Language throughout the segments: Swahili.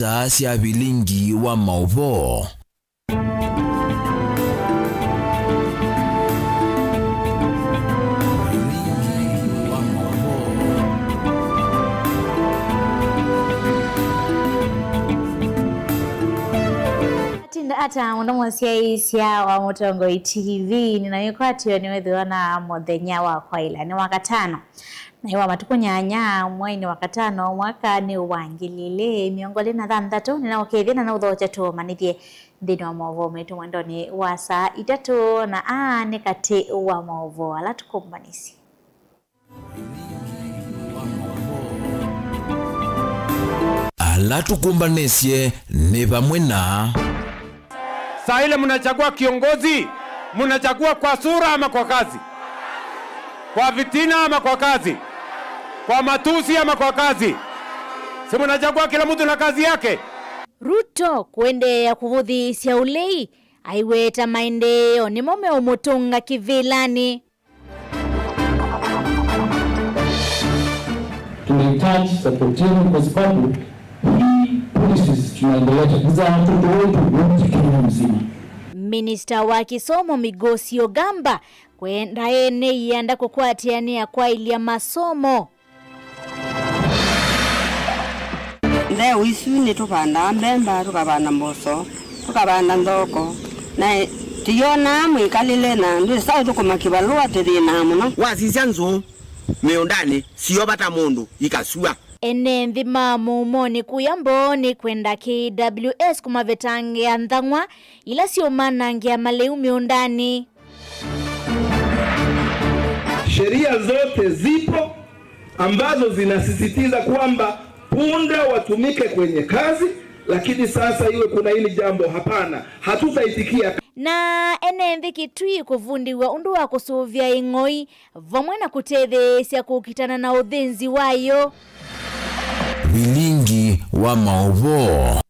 Sia bilingi wa mauvo. Ata muno cia wa Mutongo TV ninayokwatio niwethiona muthenya wa kwaila ni wakatano na iwa matukunyanya mwini wakatano mwaka ni wangilile miongoli na thanthatu ninaokethia na uthocha tu manithie thini wa movo metu mwendoni wa saa 3 na ni kati wa movo ala tukumbanisi ala tukumbanisye ni pamwe na saa ile mnachagua kiongozi, mnachagua kwa sura ama kwa kazi? Kwa vitina ama kwa kazi? Kwa matusi ama kwa kazi? Si mnachagua kila mtu na kazi yake? Ruto kuendea kuvuthisya ulei aiweta maendeleo ni mume umutunga kivilani. Tunahitaji support yenu kwa sababu hii policies tunaendelea za watoto wetu wote Kenya mzima. Minister wa Kisomo Migosi Ogamba kwenda ene ianda kukwatiania kwa ilia masomo. Leo isu ni tukanda mbemba tukabana mboso tukabana ndoko na tiona mwikalile na ndio sawa tukumakibalua tirina muno wasisya nzu miundani sio bata mundu ikasua ene nthima mumoni kuyamboni kwenda KWS kumavetange anthangwa ila sio manangia maleu miundani. Sheria zote zipo ambazo zinasisitiza kwamba punda watumike kwenye kazi, lakini sasa iwe kuna hili jambo hapana, hatutaitikia. Na ene nthiki tui kuvundiwa undu wa kusuvya ing'oi vamwe na kutetheesya kukitana na uthinzi wayo. Bilingi wa mauvo.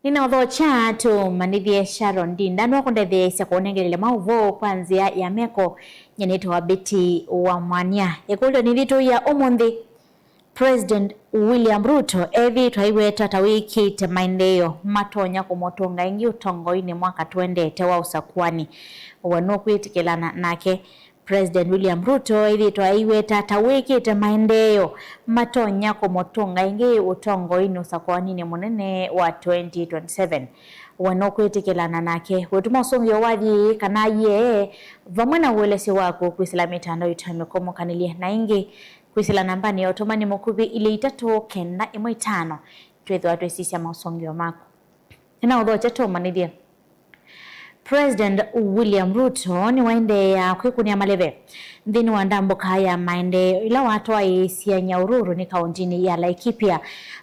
Nina udhocha tu manithie Sharon Dinda nwa kundethesya kuonengelele mauvo kwanzia ya meko nyeneto wa Betty wa Mwanya. Ekulio ni vitu ya umundi President William Ruto evi twaiweta tawiki te maendeleo matonya kumotonga ingi utongoini mwaka tuendete wa usakwani wano kwitikilana nake. President William Ruto evi twaiweta tawiki te maendeleo matonya kumotonga ingi utongoini usakwani ni munene wa 2027 wano kwitikilana nake wetuma usungio wathi kana ye vamwe na uwelesi wako kwisila mitandao itamikomo kanilia na ingi kwisila nambani ya otomani mukubi ili 395 twethwa twesisya mausongio mako. Nina udhocha tu manithia President William Ruto ni waende ya kwikunia maleve nthini wa ndambuka ya maendeleo ila watu wa isia Nyahururu ni kauntini ya Laikipia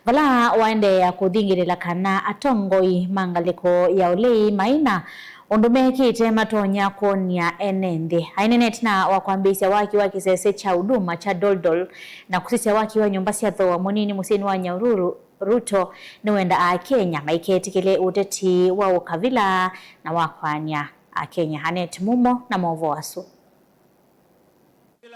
vala waende ya kuthingirila kana atongoi mangaliko ya ulei maina undumekite matonya kuonia enende aineneti na wakwambisya waki wa kisese cha huduma cha Doldol na kusisya waki wa nyumba cia thoa munini museni wa Nyahururu. Ruto ni wenda Kenya maiketikile uteti wa ukavila na wakwanya Kenya. Hanet Mumo na Movo Wasu.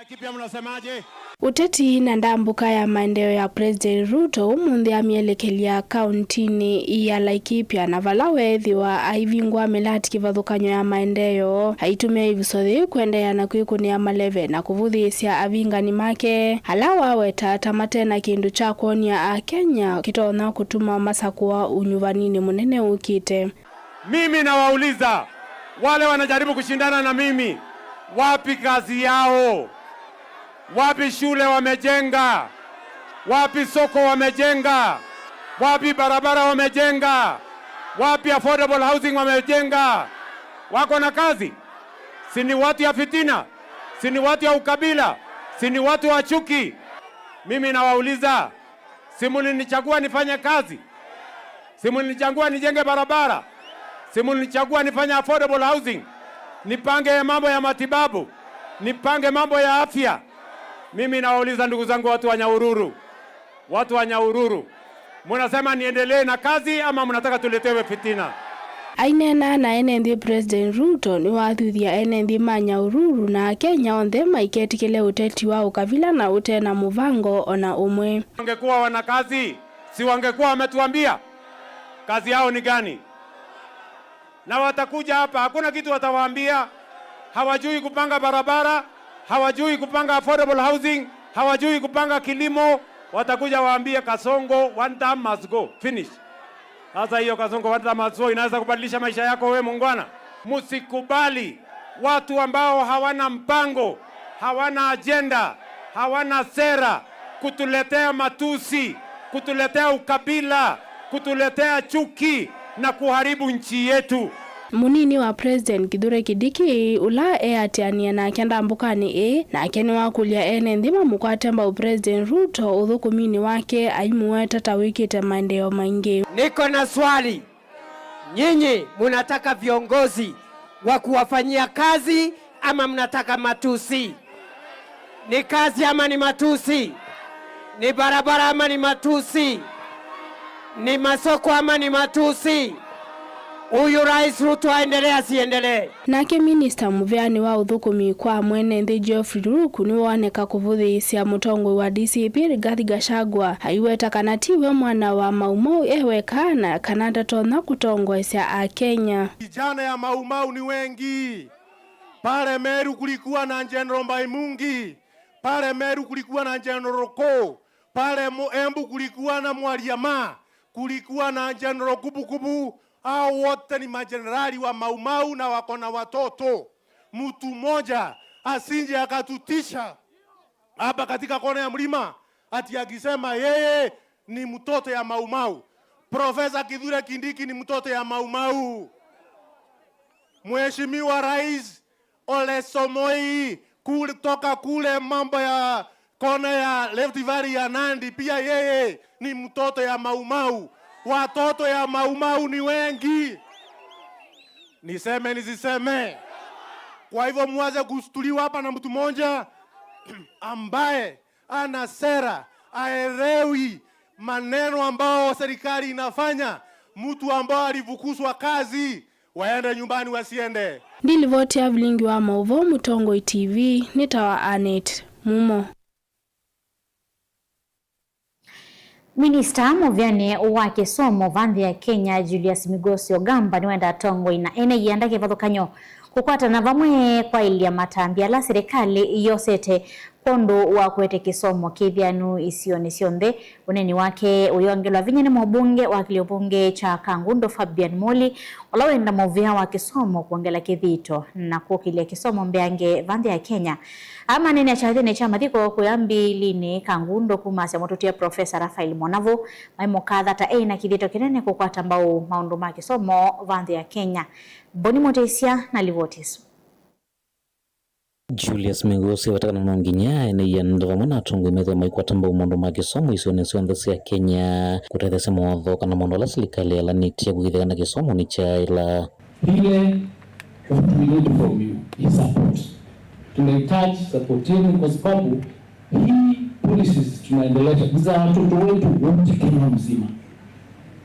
Laikipia mnasemaje? Uteti na ndambuka ya maendeleo ya President Ruto umundi amielekelia kauntini ya Laikipia na valawe thiwa aivingwa melati kivathukanyo ya maendeleo haitumia ivisothi kuendea na kwikunia maleve na kuvuthisya avingani make halawa weta tamate na kindu cha kuonia Kenya kitona kutuma masakuwa unyuvanini munene ukite. Mimi nawauliza wale wanajaribu kushindana na mimi, wapi kazi yao? Wapi shule wamejenga? Wapi soko wamejenga? Wapi barabara wamejenga? Wapi affordable housing wamejenga? Wako na kazi? Si ni watu ya fitina? Si ni watu ya ukabila? Si ni watu wa chuki? Mimi nawauliza, si mulinichagua nifanye kazi? Si mulinichagua nijenge barabara? Si mulinichagua nifanye affordable housing? Nipange mambo ya matibabu? Nipange mambo ya afya? Mimi nawauliza ndugu zangu watu wa Nyahururu. Watu wa Nyahururu, mnasema niendelee na kazi ama mnataka tuletewe fitina? Ainena na enendi President Ruto ni wathuthia enendi manya ururu na Kenya onthe maiketikile uteti wa ukavila na utena muvango ona umwe. Wangekuwa wana kazi, si wangekuwa wametuambia kazi yao ni gani? Na watakuja hapa, hakuna kitu watawaambia. Hawajui kupanga barabara, hawajui kupanga affordable housing, hawajui kupanga kilimo. Watakuja waambie Kasongo one term must go, finish. Sasa hiyo Kasongo one term must go inaweza kubadilisha maisha yako wewe muungwana? Msikubali watu ambao hawana mpango, hawana agenda, hawana sera kutuletea matusi, kutuletea ukabila, kutuletea chuki na kuharibu nchi yetu. Munini wa President Kithure Kindiki ula atiania na kenda mbukani na keni wakulia ene ndima mukwatemba u President Ruto uthukumini wake aimuweta tawikite maendeleo maingi. Niko na swali. Nyinyi munataka viongozi wa kuwafanyia kazi ama mnataka matusi? Ni kazi ama ni matusi? Ni barabara ama ni matusi? Ni masoko ama ni matusi? Huyu Rais Ruto aendelee asiendelee? Nake Minister Muveani wa uthukumi kwa mwene nthi Geoffrey Ruku ni woneka kuvuthisia mutongwe wa DCP Rigathi Gachagua haiweta kana tiwe mwana wa Maumau ewekana kana ndatona kutongwesya a Kenya. Vijana ya Maumau ni wengi. Pale Meru kulikuwa na General Mbaimungi, pale Meru kulikuwa na General Ko, pale Embu kulikuwa na Mwaliama, kulikuwa na General Kubukubu. Hao wote ni majenerali wa Maumau na wako na watoto. Mtu mmoja asinje akatutisha hapa katika kona ya mlima ati akisema yeye ni mtoto ya Maumau. Profesa Kithure Kindiki ni mtoto ya Maumau. Mheshimiwa Rais Ole Somoi kutoka kule mambo ya kona ya Rift Valley ya Nandi pia yeye ni mtoto ya Maumau. Watoto ya Maumau ni wengi. Niseme nisiseme? Kwa hivyo muaze kustuliwa hapa na mtu mmoja ambaye ana sera, aelewi maneno ambao serikali inafanya. Mtu ambao alivukuzwa kazi, waende nyumbani wasiende. Ndilivoti ya vilingi wa Mauvo Mutongoi TV nitawa Anet Mumo. Minister Muvyani wa Kisomo vanthi ya Kenya Julius Migosi Ogamba niwenda Tongoi na ene yandake vathukanyo kukwata na vamwe kwa ilia matambia la serikali yosete pondo wa kwete kisomo kithianu isioni sionthe. Uneni wake uyongelwa vinya ni mbunge wa kilio cha Kangundo Fabian Moli olawenda muvia wa Kisomo kuongela kithito na kukilia Kisomo mbeange vanthi ya Kenya. Ama nene chathine cha mathiko kuyambilini Kangundo kumasya mututia Profesa Rafael Monavo maimo kadha ta na kithito kinene kukwata mbao maundu ma Kisomo vanthi ya Kenya. Boni Motesia na Livotis. Julius Migosi watakana na nginya ene yandwa mwana tungu methe maikwata mbao maundu ma Kisomo isione sionthe ya Kenya kutethesa mawatho kana maundu la serikali ala nitia kugithana Kisomo ni cha ila ile what we need from you is support. Tunahitaji support yenu kwa sababu hii policies tunaendelea za watoto wetu wote Kenya mzima.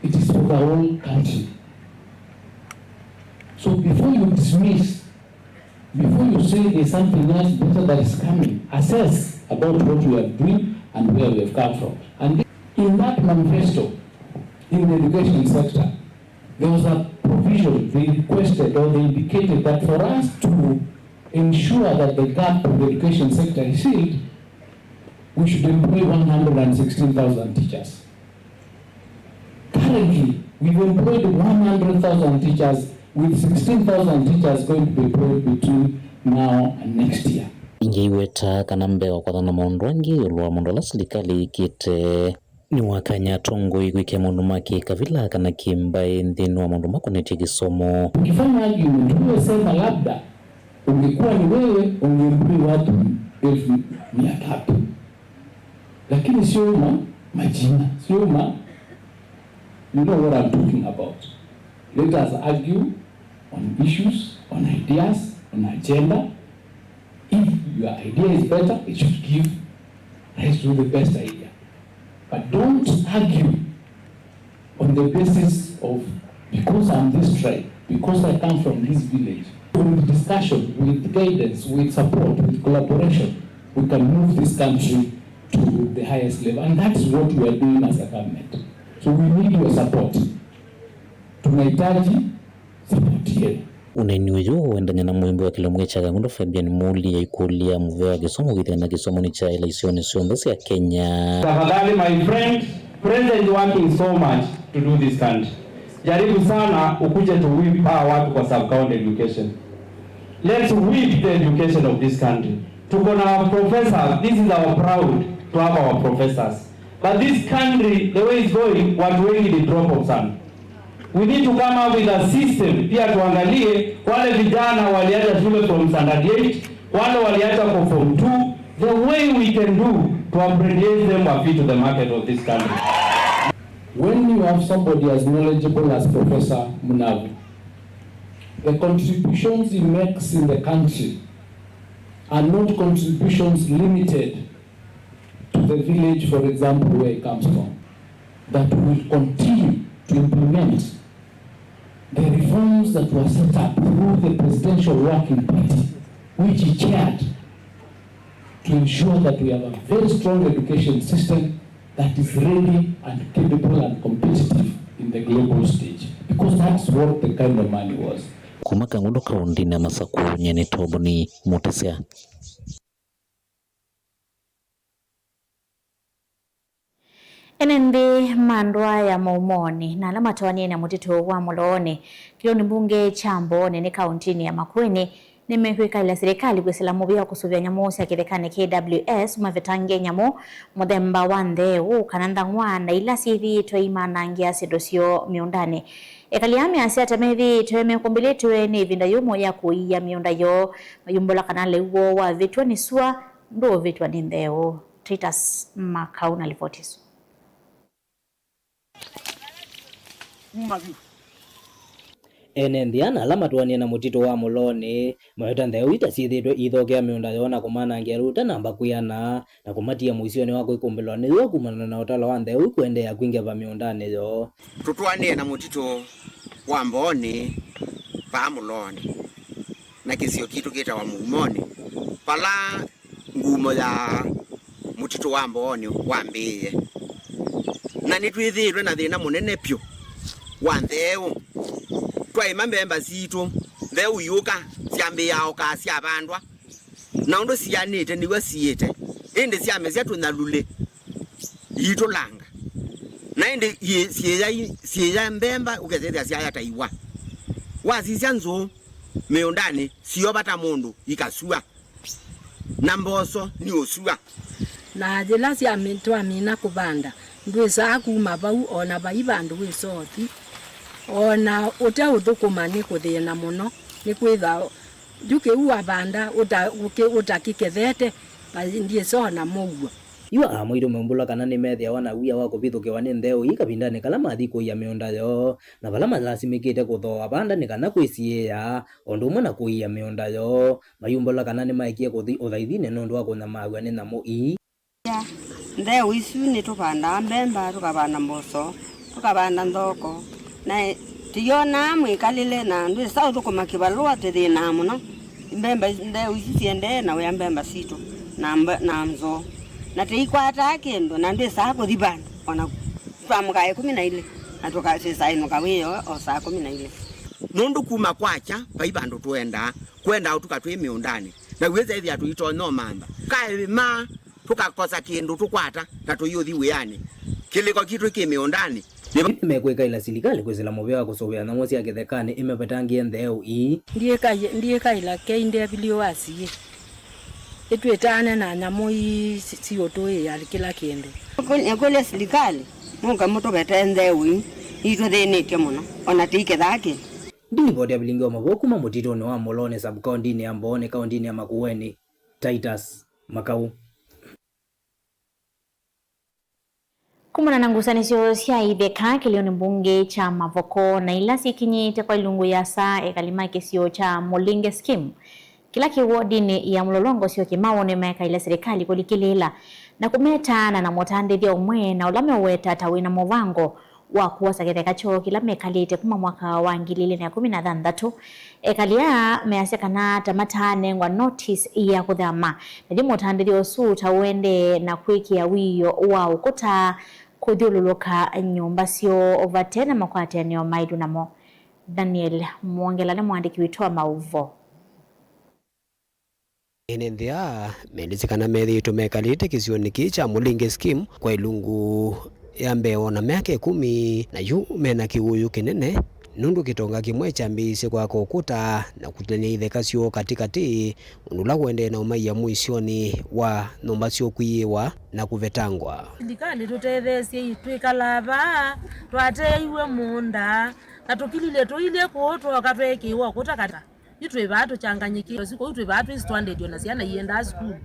It is for the whole country. So before you dismiss, before you say there's something else better that is coming, assess about what we are doing and where we have come from. And in that manifesto, in the education sector, there was a provision, they requested or they indicated that for us to ensure that the gap of the education sector is filled, we should employ 116,000 teachers. Currently, we've employed 100,000 teachers with 16,000 teachers going to be employed between now and next year. Ingeiweta kana mbeo kwa thana maundu angi ulwa maundu la serikali kite ni wakanya Tongoi kwikia maundu maki kavila kana kimbae nthini wa maundu makonetie Kisomo. Ukifanya argument huwe sema labda ungekuwa ni wewe ungeemploy watu 1,300. Lakini sio majina, sio you know what I'm talking about. Let us argue on issues, on ideas, on agenda. If your idea is better, it should give rise to the best idea. But don't argue on the basis of, because I'm this tribe, because I come from this village. With discussion, with guidance, with support, with collaboration, we can move this country to the highest level. And that's what we are doing as a government. So we need your support. Tunahitaji support yenu. Unainuyo uendanya na mwimbo wa kilomwe cha Kangundo Fabian Muli ya ikulia mvea kisomo witena kisomo ni cha election siondosi ya Kenya. Tafadhali my friend, President is working so much to do this country. Jaribu sana ukuje to whip watu kwa sub-county education. Let's whip the education of this country. Tuko na our professors, this is our proud to have our professors. But this country, the way it's going, watu wengi ni drop of sun. We need to come up with a system. Pia tuangalie wale vijana waliacha shule from standard 8, wale waliacha kwa form 2, the way we can do to appreciate them or fit to the market of this country. When you have somebody as knowledgeable as Professor Munavu, the contributions he makes in the country are not contributions limited to the village, for example, where he comes from, that will continue to implement the reforms that were set up through the Presidential Working Party, which he chaired, to ensure that we have a very strong education system that is ready and capable and competitive in the global stage. Because that's what the kind of money was. Kuma Kangundo kaundi na masaku nyene tobo ni Mutesea. Enende mandwa ya maumoni na alama tawani na mutito wa muloni kilo ni mbunge chambo nene kauntini ya Makueni nimekuika ila serikali kwesilamu biya kusuvya nyamosi ya kithekane KWS mavetange nyamo mudemba wandeu kananda ngwana ila sivi toima nangia sidosio miundane ekaliami asiata mevi toeme kumbiletwe ni vinda yumo ya kuiya miunda yo mayumbola kanale uo wa vitwa ni sua ndo vitwa ni ndeo. Titus Makau na livotisu. Enendiana alama tuwanie na mutito wa muloni mayota ndeu itasiithitwe ithokea miunda yona kumana ngeruta namba kuyana na kumatia muisio ni wako ikumbelwa ni yo kumana na utala wa ndeu kuendea kuingia va miundani yo tutuanie na mutito wa mboni va muloni na kisio kitu kita wa mumoni pala ngumo ya mutito wa mboni wambiye na nitwithirwe na thina munene pyo wa ndeu twaima mbemba zitu ndeu yuka siambe yao ka sia bandwa na ndo sianite niwe siete ende siame sia tunalule yito langa na ende siya mbemba ukazethia sia yata iwa wazisia nzo meondani sio bata mundu ikasua na mboso ni osua na jela siame twamina kubanda ndwesa kuma bau ona baibandu wisoti ona uta uthukumani kuthina muno ni kwitha juke uwa banda utakikethete ndie sona mugwa iwa amwiru membula kana ni methia wana wia wako bithukiwa ni ndeu ikabindane kala mathi kuia miunda yo na bala malasimikite kuthoa banda ni kana kwisiia ondu mwe na kuia miunda yo mayumbula kana ni maikie kuthi uthaithine nondu wa kuna magwa ni namo i ndeu isu ni tupanda mbemba tukabana mboso tukabana ndoko na tiona mwikalile na ndwe sawa tukoma kibalua tethina muno mbemba ndeu isu siende na we mbemba situ na mzo na teikwata kendo na ndwe saa kuthibana ona twamukae 12 na tukasesa ino kawiyo o saa 12 nundu kuma kwacha paibandu kwenda tukatwe miundani na weza hivi atuito no mamba kae ma tukakosa kindu tukwata na tuyuthi wiani kiliko kitu kimiundani nimekweka ila serikali kwezela mobea kusovea na mosi ya kithekane imepatangie ndeu i ndiye kaila keinde bilio wasi etwetana na nyamoi sio toe ya kila kende kule serikali munga muto betendeu ito denete muno ona tike dhake ndivyo dia bilingi wa maboku mamutito ni wa mulone sub county ni ambone county ni Makueni. Titus Makau. Kumuna na ngusanisyo sia ibeka kilio ni mbunge cha Mavoko na ilasi kinyite kwa ilungu ya saa ekalima kisio cha Molinge scheme. Kila kiwodi ni ya mlolongo sio kimao ni meka ila serikali kulikilela na kumeta na motande vya umwe na ulame uweta tawina movango wa kuosa kitheka cho kila mekalite kuma mwaka wa 2016 ekalia measekana tamatane ngwa notice ya kuthama ndi mutandithio suta wende na kwikia wiyo wa ukuta kuthiululuka nyumba cio ovatena makwatanio maidu namo. Daniel Mwongela ni mwandiki witwa mauvo. Enenthia mendizikana methi tumekalite kisioni kicha Mulinge scheme kwa ilungu ya mbeo na miaka 10 na yu mena kiuyu kinene nundu kitonga kimwe cha mbisi kwa ukuta na kutene itheka cio katikati unula kwende na umaiya muisioni wa nomba cio kuiwa na kuvetangwa. Ndikali tutethesie twikalava twateiwe munda na tukilile tuile kuotwa katwekiwa kutakata itwe batu changanyikiro siko itwe batu is 200 na siana ienda school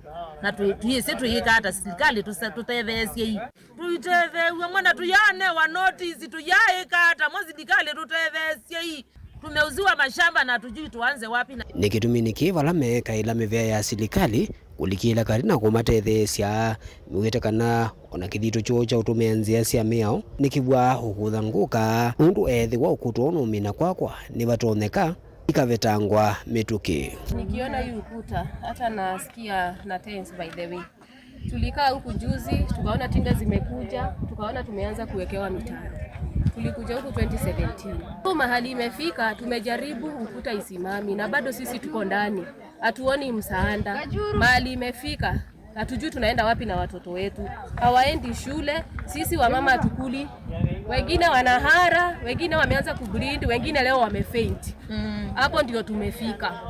na tuise tuikata serikali tutethesie tuitethewe mwana tuyane wa notice tuyaikata mwezi dikali tutethesie tumeuziwa mashamba na tujui tuanze wapi na nikitumini kivala meka ila mivea ya serikali kulikila karina kumatethesia miwetekana ona kithito cho cha utumeanzia cia miao nikibwa ukuthanguka undu ethi wa ukutono mina kwakwa ni batoneka ikavetangwa mituki. Nikiona hii ukuta hata nasikia na tense by the way. Tulikaa huku juzi tukaona tinga zimekuja, tukaona tumeanza kuwekewa mitaro. Tulikuja huku 2017. Kwa mahali imefika tumejaribu ukuta isimami na bado sisi tuko ndani. Hatuoni msaada. Mahali imefika hatujui tunaenda wapi na watoto wetu. Hawaendi shule, sisi wamama hatukuli. Wengine wanahara, wengine wameanza kubleed, wengine leo wamefaint. Hapo ndio tumefika.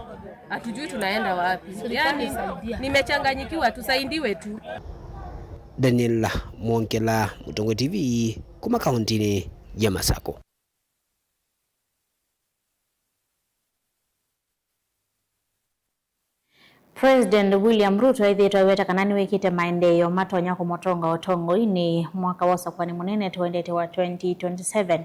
Hatujui tunaenda wapi. Yaani nimechanganyikiwa, tusaidiwe tu. Daniel Mwongela, Mutongo TV, kuma kauntini ya Masako. President William Ruto ithitwa weta kanani wikite maendeleo matonya kumotonga otongo ini mwaka wosa kwani munene tuendete wa 2027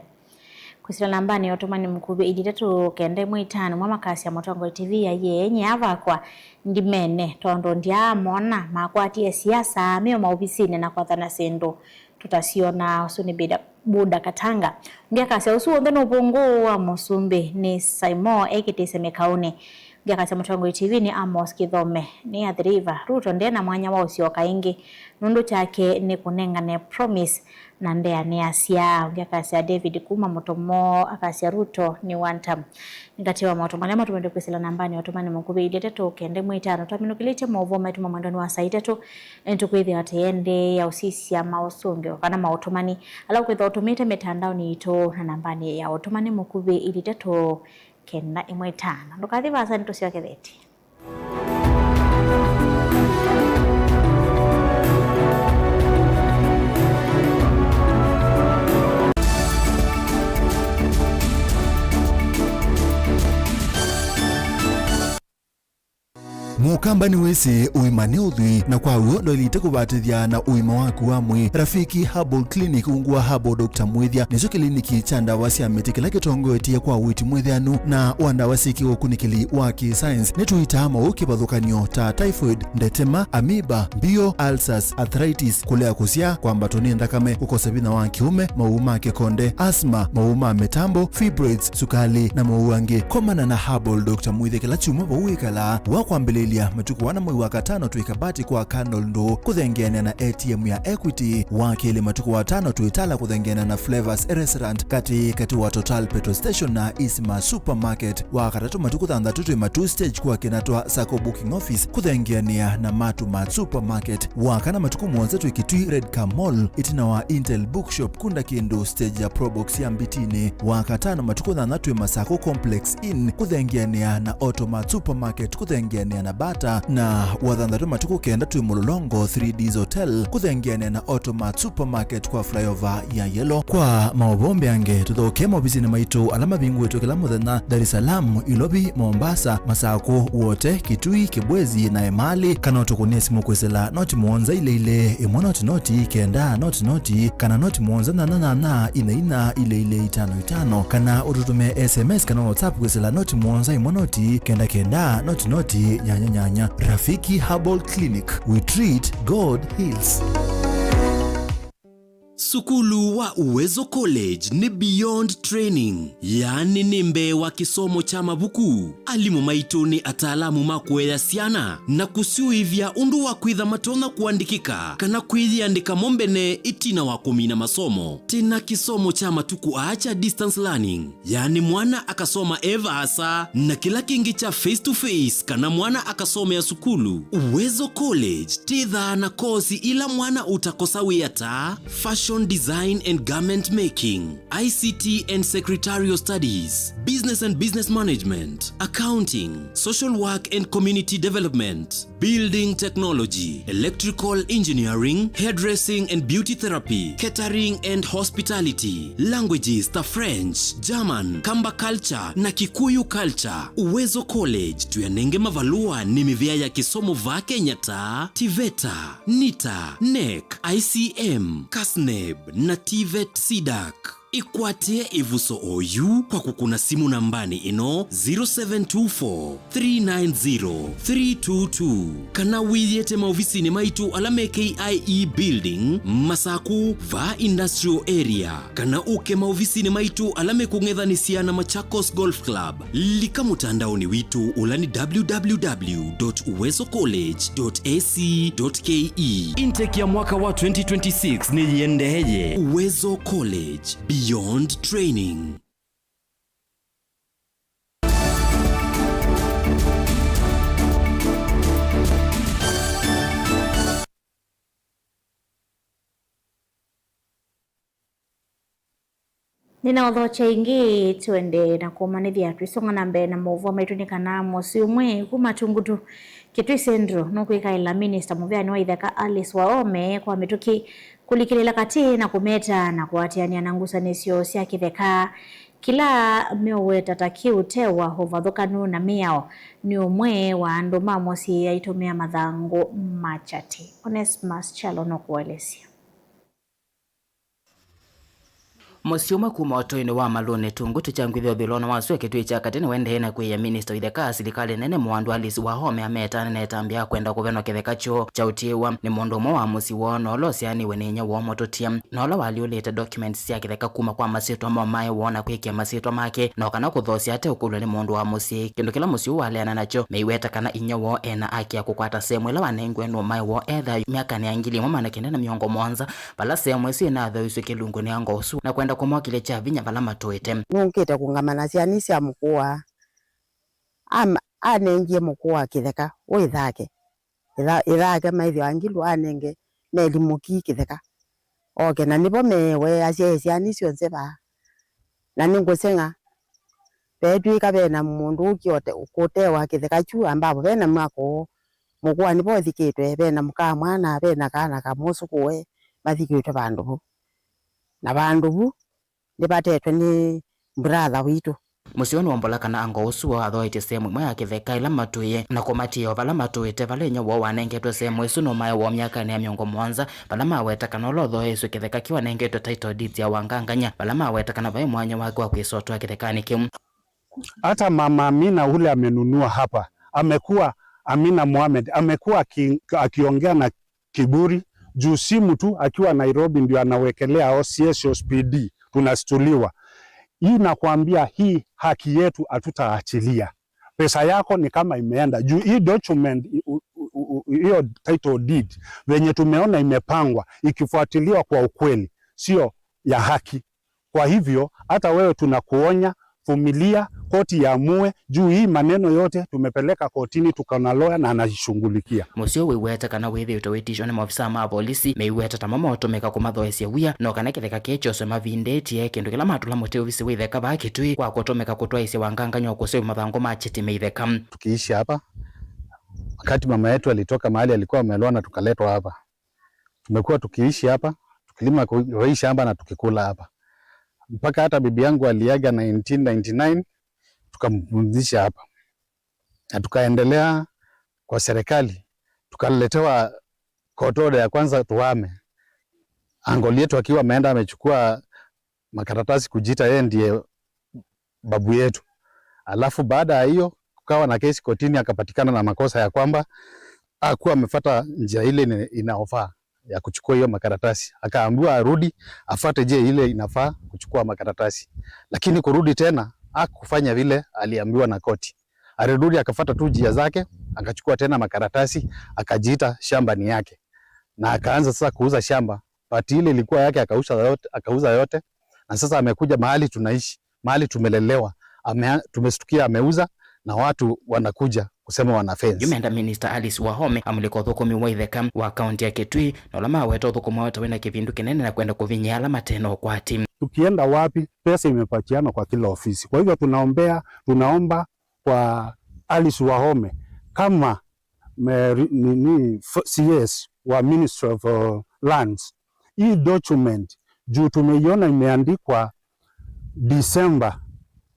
kusila nambani otomani mkube iditatu kende mwitano mwa makasi ya Mutongo TV ya yenye avakwa ndimene tondo ndia mona makwatie siasa meo maubisine na kwathana sendo tutasiona usuni buda katanga ndia kasi usuo mbeno upungu wa Musumbi ni Saimo ekitise mekaune Gakati Mutongo TV ni Amos Kithome ni athiriva Ruto ndena mwanya wa usio kaingi nundu chake ni kunengane promise na ndea ni asia Gakati David Kuma Mutomo akasia Ruto ni one time ngatiwa Mutomo lema tumende kwisila nambani otomani mukube ideteto kende mwitano twaminukilite movo metu mwandoni wa saitetu entukwithi atende ya usisi ya mausunge kana mautomani ala kwitha otomite mitandao ni ito na nambani ya otomani mukube ideteto kenda imwetana ndukathi basa nitucio ketheti. Mukambani wese uimane uthui na kwa uo ndoilite kubatithia na uima waku wa mwi Rafiki Herbal Clinic ungua Herbal Dr. Mwithia nizo kliniki cha ndawa cia miti kila kitongoetie kwa witi mwithianu na wandawa siki ukunikili wa ki-science nituitama ukibadhukanio ta typhoid, ndetema, amoeba, bio, ulcers, arthritis, kulea kusia kwa mbatoni ndakame, ukosa bina wa kiume, mauma kekonde, asma, mauma metambo, fibroids, sukali na mauange. Komana na Herbal Dr. Mwithia kila chuma wawikala wakwambilia matuku wana mwi wakatano tuikabati kwa candle ndo kuthengeana na ATM ya Equity wakili matuku watano tuitala kuthengeana na Flavors Restaurant kati wa Total Petrol Station na Isma Supermarket wakatatu matuku thandatu tuimatu stage kwa kinatoa Sako Booking Office kuthengeania na Matu Supermarket wakana matuku mwanza tuikitui Red Car Mall itina wa Intel Bookshop kunda kindu stage ya Probox ya Mbitini wakatano matuku thandatu tuimasako Complex Inn kuthengeania na Automat Supermarket kuthengeania na Bata na wathandatu matuku kenda tuimulolongo 3Ds Hotel kuthengeania na Automat Supermarket kwa flyover ya Yellow. Kwa maobombe ange tuthoke mobisini maitu alama bingu wetu kila muthenya Dar es Salaam, Ilobi, Mombasa, Masako, wote Kitui, Kibwezi na Emali kana tukunie simu kwesela noti muonza ile imwe noti kenda noti kana noti muonza na ina ile 55 kana ututume SMS kana WhatsApp kwesela noti muonza imwe noti kenda noti nyanya. Rafiki Herbal Clinic, we treat, God heals. Sukulu wa Uwezo College ni beyond training, yani ni mbe wa kisomo cha mabuku. Alimu maitu ni ataalamu makueya siana na kusiuivya undu wa kwitha matona kuandikika kana kwithiandika mombene itina wa kumina masomo. Tena kisomo cha matuku acha distance learning, yani mwana akasoma eva asa na kila kingi cha face to face kana mwana akasoma ya sukulu. Uwezo College titha na kozi ila mwana utakosa wiyata fashion design and garment making, ICT and secretarial studies, business and business management, accounting, social work and community development, building technology, electrical engineering, hairdressing and beauty therapy, catering and hospitality, languages ta French, German, Kamba culture na Kikuyu culture. Uwezo College tuyanenge mavalua ni mivya ya kisomo va Kenya ta TVETA, NITA, NEC, ICM, KASNEB na TVET SIDAC. Ikwate ivuso oyu kwa kukuna simu nambani ino 0724-390-322 kana wiyete maofisini maitu alame KIE building Masaku va industrial area kana uke maofisini maitu alame kungethanisia na Machakos Golf Club. Lika mutandaoni witu ulani www.uwezocollege.ac.ke. Intake ya mwaka wa 2026 ni yendeye. Uwezo College, beyond training. Nina odhocha ingi tuende na kumanithia twisonga na mbere na movu amaitunikana mosi umwe kumatungutu kitwi sendro nukwikaila minister muvyani wa ithaka Alice Waome kwa mituki kulikilila kati na kumeta na kuatiania na ngusanisio cia kitheka kila meoweta takiu tewa hovathukanu na miao ni umwe wa andu mamosi aitumia mathangu machati. Onesmus Chalo no kuelesia. Musiuma kuma otoini wa malone tungu tuchangwithio thilona wa sueke tuicha katini wende na kuya minister itheka serikali nene mwandu Alice Waome ametana na etambia kwenda kuveno kitheka cho cha utiwa ni mundu mo wa musi wono lo siani wenenya wo mototia nola waliulete documents cia kitheka kuma kwa masitwa mo mai wona kwikia masitwa make no kana kuthosia ate ukulu ni mundu wa musi kindu kila musi waleana nacho meiweta kana inya wo ena akia kukwata semwe la wanengwe no mai wo etha miaka ni angili mo mana kenda na miongo mwanza bala semwe sina tha usuke lungu ni angosu na kwenda kumwa kile cha vinya vala matoete nungite kungamana ciani cia mukua anengie mukua kitheka withake ithake maithio angilu anenge nelimuki kitheka oke na nipo mewe acie ciani cionse ba na ningusenga betwika bena mundu ukiote ukutewa kitheka chu ambapo bena mwako mukua nipo thikitwe bena mukamwana bena kana kamusukuwe bathikitwe bandu na bandu nibatetwe ni brother witu. Musioni wambola kana ango usuo athoite semu mwa kitheka ila matuye na kumatio vala matuite valenya wo wanengetwe semu isu no mai wo miaka ni miongo mwanza vala maweta kana lotho isu kitheka kiwa nengetwe title deeds ya wanganganya vala maweta kana vai mwanya wake wa kuisotwa kithekani kimu. Hata mama Amina ule amenunua hapa amekuwa Amina Mohamed amekuwa akiongea na kiburi juu simu tu akiwa Nairobi ndio anawekelea OCS SPD tunastuliwa. Hii nakwambia hii haki yetu hatutaachilia. Pesa yako ni kama imeenda juu hii document hiyo title deed venye tumeona imepangwa ikifuatiliwa kwa ukweli sio ya haki. Kwa hivyo hata wewe tunakuonya vumilia koti yaamue juu hii maneno yote tumepeleka kotini tukana lawyer na anashughulikia. Musio wiweta kana withi utawitishwa na maafisa ma polisi meiweta tamama otomeka kumathoesia wia no kana kitheka kecho sema vindetie kindu kila matula muteo visi witheka ba kitui kwa kutomeka kutwaisi wanganganya okoseo mathango machiti meitheka. Tukiishi hapa wakati mama yetu alitoka mahali alikuwa ameloa na tukaletwa hapa. Tumekuwa tukiishi hapa, tukilima kwa shamba na tukikula hapa. Mpaka hata bibi yangu aliaga 1999 tukampumzisha hapa. Na tukaendelea kwa serikali. Tukaletewa kotoda ya kwanza tuame. Angoli yetu akiwa ameenda amechukua makaratasi kujita yeye ndiye babu yetu. Alafu baada ya hiyo kukawa na kesi kotini akapatikana na makosa ya kwamba hakuwa amefuata njia ile inaofaa. ya kuchukua hiyo makaratasi. Akaambiwa arudi afuate je ile inafaa kuchukua makaratasi. Lakini kurudi tena hakufanya vile aliambiwa na koti. Alirudi akafuata tu njia zake, akachukua tena makaratasi, akajiita shamba ni yake. Na akaanza sasa kuuza shamba. Pati ile ilikuwa yake akauza yote. Na sasa amekuja mahali tunaishi, mahali tumelelewa. Tumestukia ameuza na watu wanakuja kusema wana fence. Jumenda Minister Alice Wahome amuliko thukumi wa itheka wa kaunti ya Kitui na ulama wetu thukuma watu wena kipindu kinene na kwenda kuvinyala mateno kwa timu. Tukienda wapi pesa imepatiana kwa kila ofisi. Kwa hivyo tunaomba kwa Alice Wahome kama CS wa Ministry of Lands, hii document juu tumeiona imeandikwa December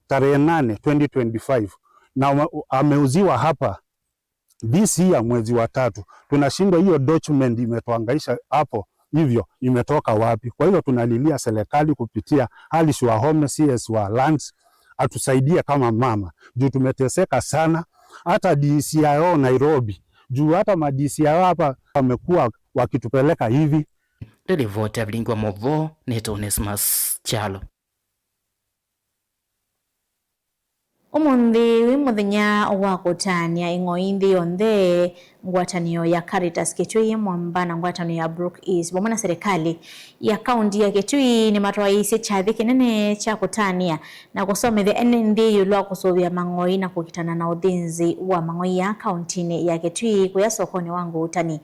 8, 2025 na ameuziwa hapa this year mwezi wa 3. Tunashindwa hiyo document imetuangaisha hapo hivyo imetoka wapi? Kwa hiyo tunalilia serikali kupitia Alice Wahome CS wa Lands atusaidie kama mama juu tumeteseka sana. Hata DCIO Nairobi juu hata ma DCIO hapa wamekuwa wakitupeleka hivi. Ripoti ya Bilingi wa Movo ni Onesmus Chalo. Umundi wimuthenya wa kutania ing'oithi yonthe ngwatanio ya Caritas Kitui mwamba na ngwatanio ya Brook East bomana serikali ya kaunti ya Kitui ni matwaisi chathi kinene cha kutania na kusomithia NND yulwa kusuvia mang'oi na kukitana na uthinzi wa mang'oi ya kaunti ya Kitui kuya sokoni wangu utani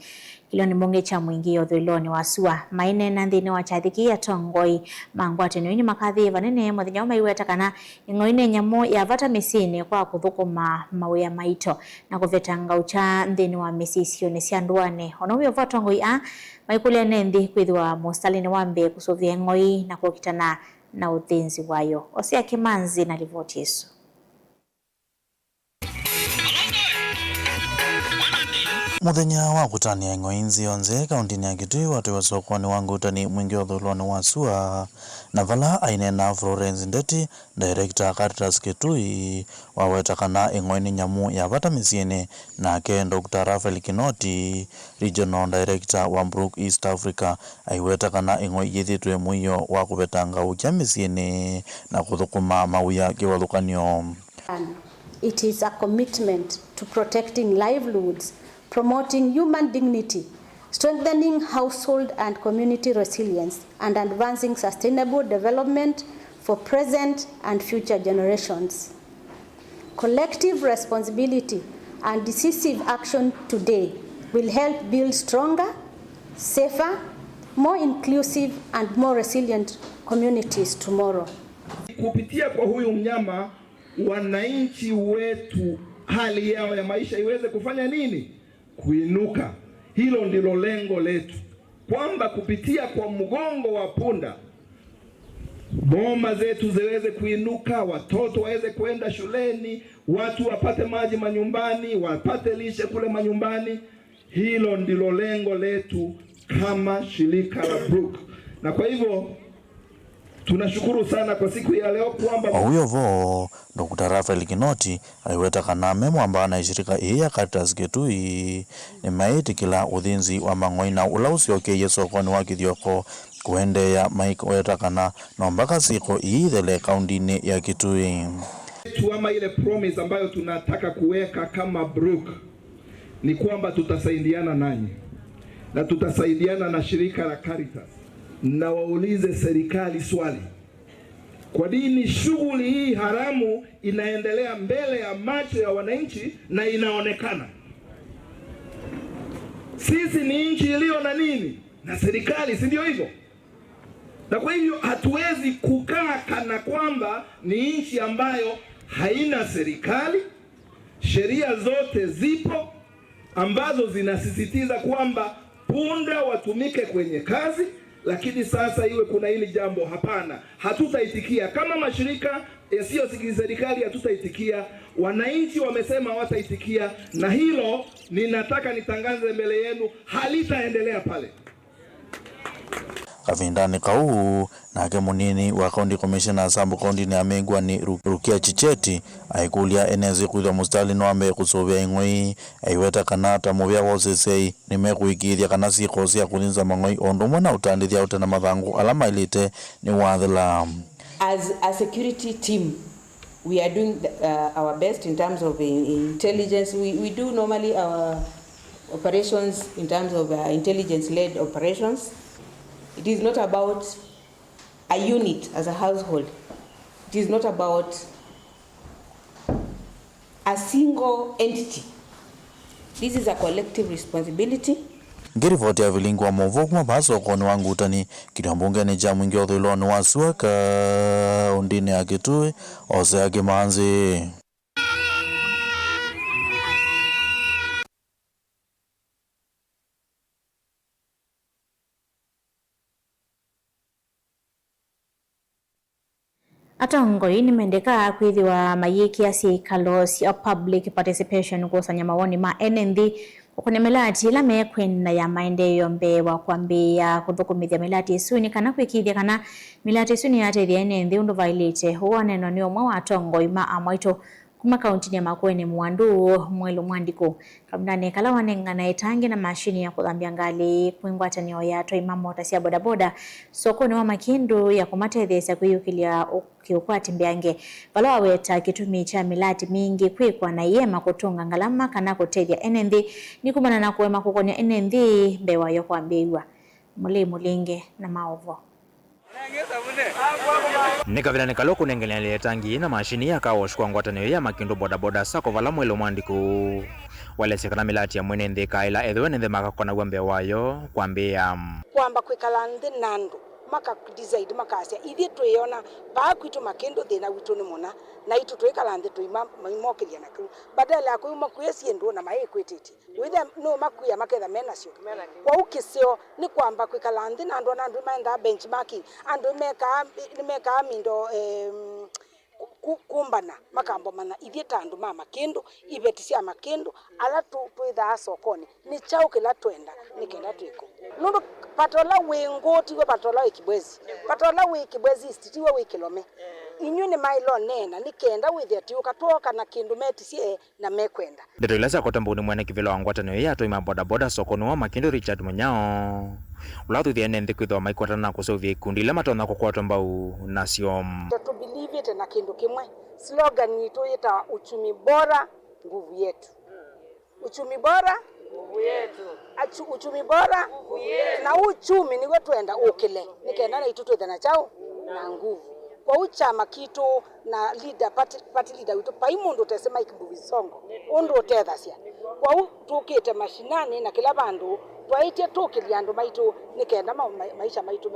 kilo ni mbunge cha mwingi othiloni wasua maine na nthini wa chathiki ya tongoi mangwatanio ini makathi vanene muthenya wa maiweta kana ing'oine nyamo ya vata misini kwa kuthukuma mawia maito na kuvetanga ucha nthini wa misisio ni sianduane ona uyo vatongoi maikule nendi kwithwa mustalini wambe kusuvia ng'oi na kukitana na uthinzi wayo. Osia Kimanzi na ripoti hizo. Muthenya wa kutania ing'oinzi yonze kauntini ya Kitui watu wa sokoni wangu utani mwingi othuloni wasua na vala ainena Florence Ndeti director Caritas Kitui waweta kana ing'oini nyamu ya vata misiene na ke Dr. Rafael Kinoti regional director wa Brook East Africa aiweta kana ing'oi yithitwe muyo wa kuvetanga ukia misiene na kuthukuma mawia kiwathukanio. It is a commitment to protecting livelihoods, promoting human dignity, strengthening household and community resilience, and advancing sustainable development for present and future generations. Collective responsibility and decisive action today will help build stronger, safer, more inclusive, and more resilient communities tomorrow. Kupitia kwa huyu mnyama, wananchi wetu hali yao ya maisha iweze kufanya nini? Kuinuka. Hilo ndilo lengo letu, kwamba kupitia kwa mgongo wa punda boma zetu ziweze kuinuka, watoto waweze kwenda shuleni, watu wapate maji manyumbani, wapate lishe kule manyumbani. Hilo ndilo lengo letu kama shirika la Brook. Na kwa hivyo tunashukuru sana kwa siku ya leo kwamba huyo vo Dr. Rafael Kinoti aiweta kana memo amba na shirika hii ya Caritas Kitui ni maiti kila uthinzi wa mang'oi na ula usiokeye sokoni wa Kithioko kuendea Mike weta kana na mpaka siku hii thele kauntini ya Kitui. Tuama ile promise ambayo tunataka kuweka kama Brook ni kwamba tutasaidiana nanyi na tutasaidiana na shirika la Caritas. Na waulize serikali swali, kwa nini shughuli hii haramu inaendelea mbele ya macho ya wananchi na inaonekana? Sisi ni nchi iliyo na nini? Na serikali, si ndio hivyo? Na kwa hivyo hatuwezi kukaa kana kwamba ni nchi ambayo haina serikali. Sheria zote zipo ambazo zinasisitiza kwamba punda watumike kwenye kazi. Lakini sasa iwe kuna hili jambo, hapana, hatutaitikia. Kama mashirika yasiyo serikali hatutaitikia, wananchi wamesema hawataitikia, na hilo ninataka nitangaze mbele yenu halitaendelea pale. kavindani kau nake munini wa county commissioner Sambu county ni amegwa ni Rukia Chicheti aikulia enezi kuithwa mustali no ambe kusovya ing'oi aiweta kanata muvya wosesei nimekuikithia kana siko cia kulinza mang'oi ondu mwana utandithia utana mathangu alama ilite ni wathila. As a security team, we are doing our best in terms of intelligence. We do normally our operations in terms of intelligence-led operations. It is not about a unit as a household. It is not about a single entity. This is a collective responsibility. Ngirivoti ya vilingu wa movo kuma baso koni wangu utani kidambunge ni jamu ingi odhilo ni wasuaka undini ya kitui ose ya kimanzi. Atongoi nimendeka kwithiwa mayiki asiikalo cia public participation kusanya mawoni ma NND ukune milati ila mekwenda ya maendeleo mbewa kwambia kuthukumithia milati isuni kana kwikithia kana milati isuni yateithia NND undu vailite huwa neno ni omwe wa atongoi ma amwaito kuma kaunti ya Makueni Mwandu Mwelu Mwandiko kamdane kala wanengana itangi na mashini ya kuthambia ngali kwingwatanio ya toima mota cia bodaboda sokoni wa Makindu ya kumatethesa kuyukilia ukiukwati mbiange vala waweta kitumi cha milati mingi kwikwa na yema kutunga ngalama kana kutethia NND ni kumana na kuwema kukonia NND mbewa yo kwambiwa mulinge na maovo. Nikavila nikalo kunengelea tangi na mashini ya kaoshwa ngwatanio ya Makindu bodaboda sako vala Mwelu Mwandiku walesekana milati ya NND kaila edho NND makakona wembe wayo kwambia kwamba kwikala ndi nandu maka decide makasia ithi twiyona ba kwitu Makindu thina witu ni muna na itu twikala ndi tuima maimokiria na ku badala ya kuima kwesi ndo na mai kwetiti witha no makuya maketha menacio kwa ukisio ni kwamba kwikala ndi nandu maenda benchmarking andu meka mindo kumbana makambo mana ithi tandu ma Makindu ibeti cia Makindu ala twitha sokoni ni chao kila twenda nikenda twiko nundu patola wingoti we patola wikibwezi istitiwe wikilome inyu ni mailo nena nikenda withia tiuka toka na kindu metisie na mekwenda ndeto ilasa kotambuni mwene kivilo wa ngwatanio ya toima bodaboda sokoni wa Makindu Richard Munyao ulatu thia NND kwithwa maikwatana na kusovia ikundi ila matona kukwatwa mbau nasio to believe it na kindu kimwe slogan yetu ita uchumi bora nguvu yetu uchumi bora nguvu yetu uchumi bora nguvu yetu na uchumi niwe twenda ukile nikenda na itutu thana chao na nguvu kwa uchama kitu na leader party leader witu paimundu tesema ikimbuvi songo undu utethasia kwa tukite mashinani na kila bandu twaitie tukilia andu maitu nikenda maisha maitu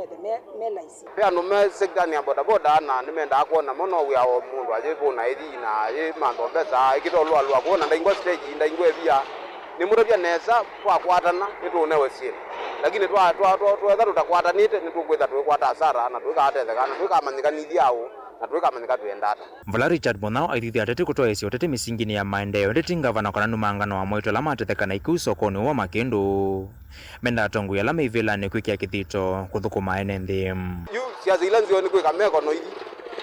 melaisi pe anu me sekani ya bodaboda na nimenda kuona mono wia o mundu ajibu na ithi na ye mando pesa ikitolwa lwa kuona ndaingwa stage ndaingwe bia ni muravya nesa kwa kwatana nitunewe siri lakini twetha tutakwatanite nitukwitha twikwata hasara na twikatethekana twikamanyikaniithia au na twikamanyika twendata Vala Richard Munyao aithithi atete kutoesya utete misingini ya maendeleo ndeti ngavana kana numangano wa mwaito la matethekana iku sokoni wa Makindu menda atongu ya lama ivilani kwikia kithito kuthukuma NND yu siasa ila nzio ni kwika mekono ithi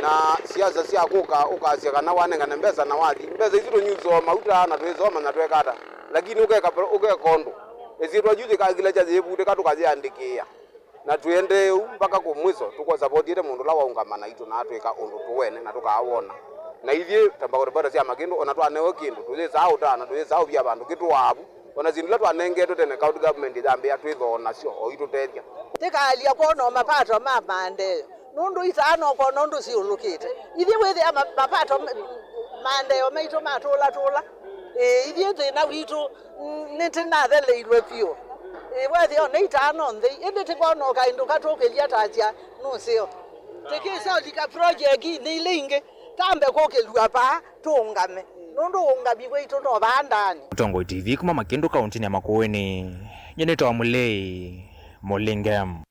na siasa cia kuka ukasia kana wanengana mbesa na wathi mbesa izito nyuzo mauta na twizoma na twekata lakini ugekondo ezitwa juzi kagila cha zebu tukazyandikia na tuende mpaka kumwiso tuko support yete mundu la waungamana itu na atweka undu tuwene na tukawona na ithie tambako bada cia Makindu ona twanewe kindu tuziza auta na tuziza au bya bandu kitu wabu ona zindu twanenge tene county government dambe atwithona cio o itu tethia tikalia kono mapato mabande nundu itano kono ndu ciulukite ithie withi mapato mandeo maito matula ithie thina witu nitinatheleirwe pio wethi ona itano nthi indi tikono kaindu katukilia tatia nusio tikisa lika project ni lingi tambe kokilua pa tungame nundu ungabi kwitu no bandani Tongo TV kuma Makindu kaunti ya Makueni nyenetwa mulei mulingem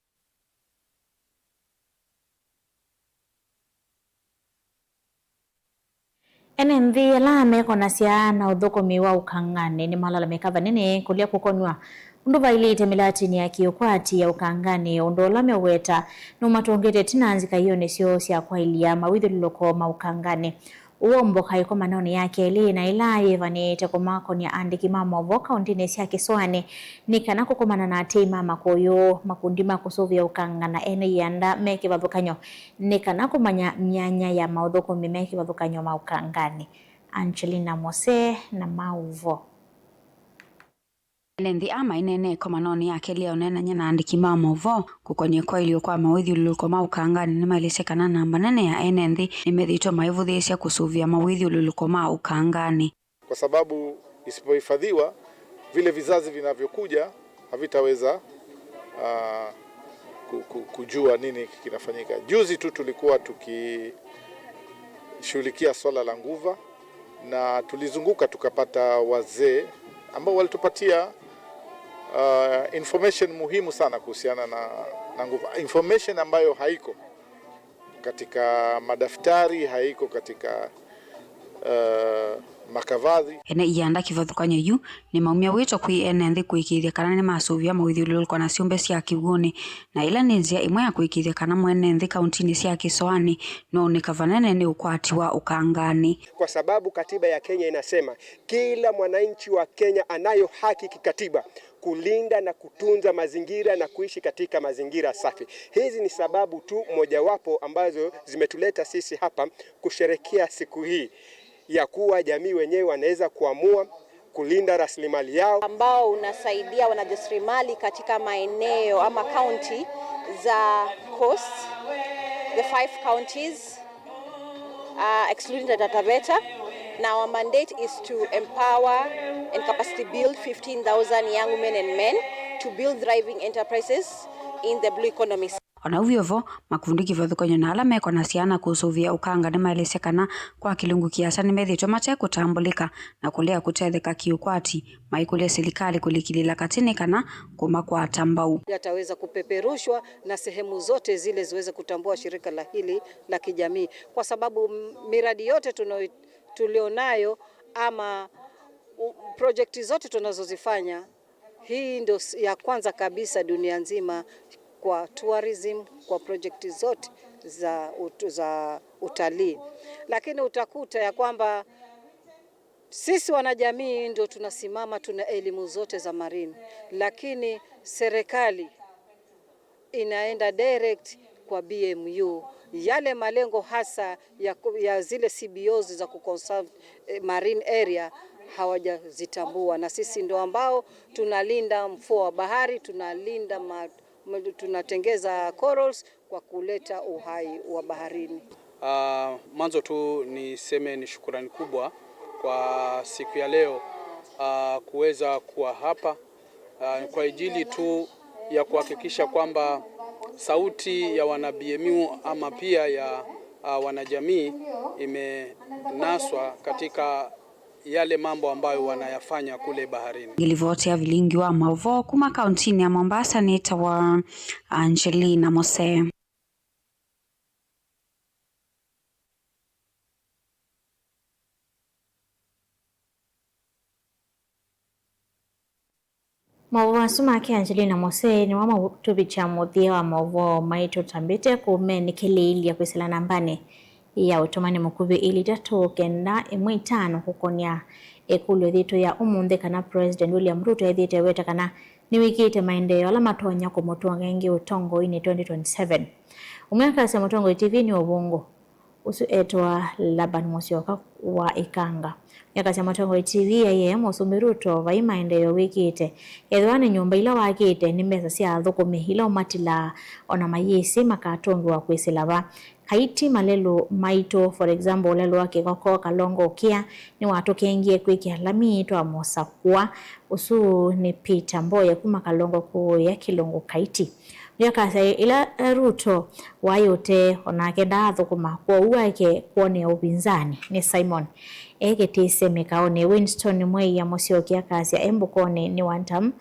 ene mvi la meko na siana udhukumi wa ukangani ni malalamika vanene kulia kukonwa undu vailite milatini ya kiukwati ya ukangani undola meweta numatongete tinanzika hiyo nesio sya kwa ilia mawidhi luloko maukangani uombo kaiko manoni yake ili na ilaye vanete kumako ni andiki mama voka undine siya kiswani nikana kukumana na ati mama koyo makundima kusuvia ukangana ene yanda meki vavukanyo nikana kumanya mnyanya ya maudhuko mimeki vavukanyo maukangani. Angelina Mose na Mauvo Lendi ama inene kwa manoni yake leo nena nyana andiki mama uvo kukonye kwa iliyokuwa mawidhi ululuko maukangani ni mailisekana namba nene ya enendi nimedhito maivu dhesya kusuvia mawidhi ululuko maukangani. Kwa sababu isipohifadhiwa vile vizazi vinavyokuja havitaweza kujua nini kinafanyika. Juzi tu tulikuwa tukishughulikia swala la nguva na tulizunguka tukapata wazee ambao walitupatia information muhimu sana kuhusiana na nguva. Information ambayo haiko katika madaftari, haiko katika makavadhi. Ene ianda kivathukanya yu ni maumia wito kui enendi kuikithia kana ni masuvia mawidhi ululuko na siumbe sia kiguni na ila ni njia imwe ya kuikithia kana mwenendi kauntini sia Kiswani no nikavanene ni ukwati wa ukangani. Kwa sababu katiba ya Kenya inasema kila mwananchi wa Kenya anayo haki kikatiba kulinda na kutunza mazingira na kuishi katika mazingira safi. Hizi ni sababu tu mojawapo ambazo zimetuleta sisi hapa kusherekea siku hii ya kuwa jamii wenyewe wanaweza kuamua kulinda rasilimali yao, ambao unasaidia wanajasrimali katika maeneo ama county za coast, the 5 counties excluding the Taveta. Now our mandate is to empower and capacity build 15,000 young women and men to build thriving enterprises in the blue economy. Ona uvyovo makundiki vathukonyo na ala meko na siana kusuvia ukanga ni maelesekana kwa kilungu kiasa ni methitwa mate kutambulika na kulea kutetheka kiukwati maikulia serikali kulikilila katini kana kuma kwa tambau yataweza kupeperushwa na sehemu zote zile ziweze kutambua shirika la hili la kijamii, kwa sababu miradi yote tulionayo ama projekti zote tunazozifanya, hii ndio ya kwanza kabisa dunia nzima kwa tourism, kwa projekti zote za utalii. Lakini utakuta ya kwamba sisi wanajamii ndio tunasimama, tuna elimu zote za marine, lakini serikali inaenda direct kwa BMU. Yale malengo hasa ya zile CBOs za kuconserve marine area hawajazitambua, na sisi ndio ambao tunalinda mfuo wa bahari, tunatengeza corals kwa kuleta uhai wa baharini. Mwanzo tu niseme ni shukrani kubwa kwa siku ya leo kuweza kuwa hapa kwa ajili tu ya kuhakikisha kwamba sauti ya wana BMU ama pia ya wanajamii imenaswa katika yale mambo ambayo wanayafanya kule baharini. Gilivotia vilingi wa Mauvo kuma kauntini ya Mombasa ni tawa Angelina Mose. Mauvo sumaki Angelina Mose ni wama tubicha muthia wa Mauvo maito tambite kumenikele ili ya kwisila nambane ya utomani mukubi ili tatu kenda imwitano kukonia ekulu dhito ya umunthe kana President William Ruto edhite weta kana ni wikite maendeleo ala matonya kumotuanga ingi utongo ini 2027. Umweka sa mutongo TV ni obungo usu etwa Laban Musyoka wa Ikanga. Yaka sa mutongo TV ya Musumi Ruto vai maendeleo wikite edwane nyumba ila wakite ni mesa sia thukumi ila umatila ona mayesi makatongi wa kwisilava kaiti malelo maito, for example lelo wake koko kalongo kia ni watu kengie kwikia lami ito amosa kuwa usu ni Peter Mboya kuma kalongo kuya kilongo kaiti yaka sa ila Ruto wayote onake datho kuma kwa uwake kuone upinzani ni Simon ege tise mekaone Winston Mwei ya Musyokia kasi ya Embukone ni wantam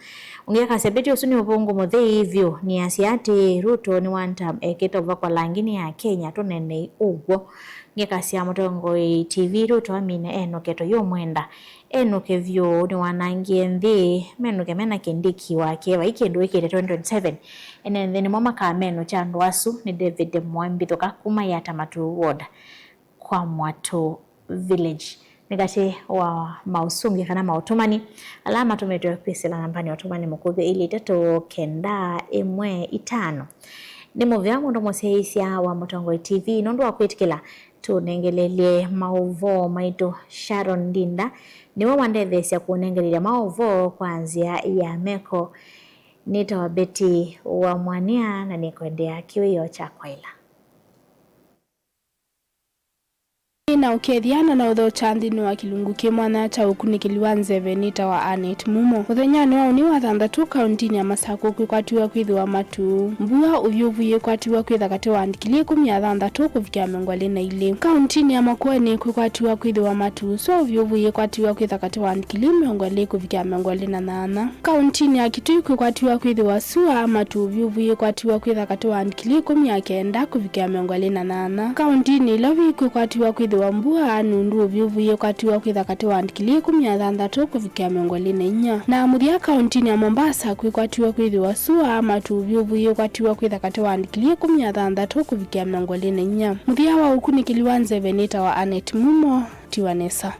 ungeka sebeti usuni ubongo mothe hivyo ni asiati Ruto ni wantam eketova kwa langini ya Kenya tonene ugo ngekasia Mutongoi TV ruto amine enoketo yomwenda enoke vyo ni wanangie nthi menuke mena kindiki wake wa ikindu ikire 2027 ene ni mama kameno cha ndwasu ni David Mwambithoka kuma ya Tamatu Ward kwa Mwato Village negate wa mausungi kana mautumani alama tumetwa pesa nambani watumani mukube ili 395 nimo vyangu ndo moseisia wa Mutongoi TV nondo wakwetikila tunengelelie mauvo maito Sharon Ndinda niwe wandethesya kunengelelia mauvo kwanzia ya meko nita wa Betty wa Mwania na nikwendea kiwio cha kwaila na ukethiana na utho chanthini wa kilungu kimwana cha ukunikiliwa nzeve nita wa Anet Mumo uthenyani wa uni wa thanthatu kauntini ya Masako kwikwatiwa kwithiwa matu mbua uvyuvuye kwatiwa kwitha kati wa andikili 16 kufikia 22 kauntini ya Makueni kwikwatiwa kwithiwa matu so uvyuvuye kwatiwa kwitha kati wa andikili 20 kufikia 28 kauntini ya Kitui kwikwatiwa kwithiwa sua matu uvyuvuye kwatiwa kwitha kati wa andikili 19 kufikia 28 kauntini Lovi kwikwatiwa kwithiwa mbua nundu uvyuvuye kwatiwa kwitha kati wa andikili 16 kufikia 24 na muthia kauntini ya Mombasa kwikwatiwa kwithiwa sua matu uvyuvuye kwatiwa kwitha kati wa andikili 16 kufikia 24 muthia wa ukunikiliwa nzeve nita wa Anet Mumo Tiwanesa.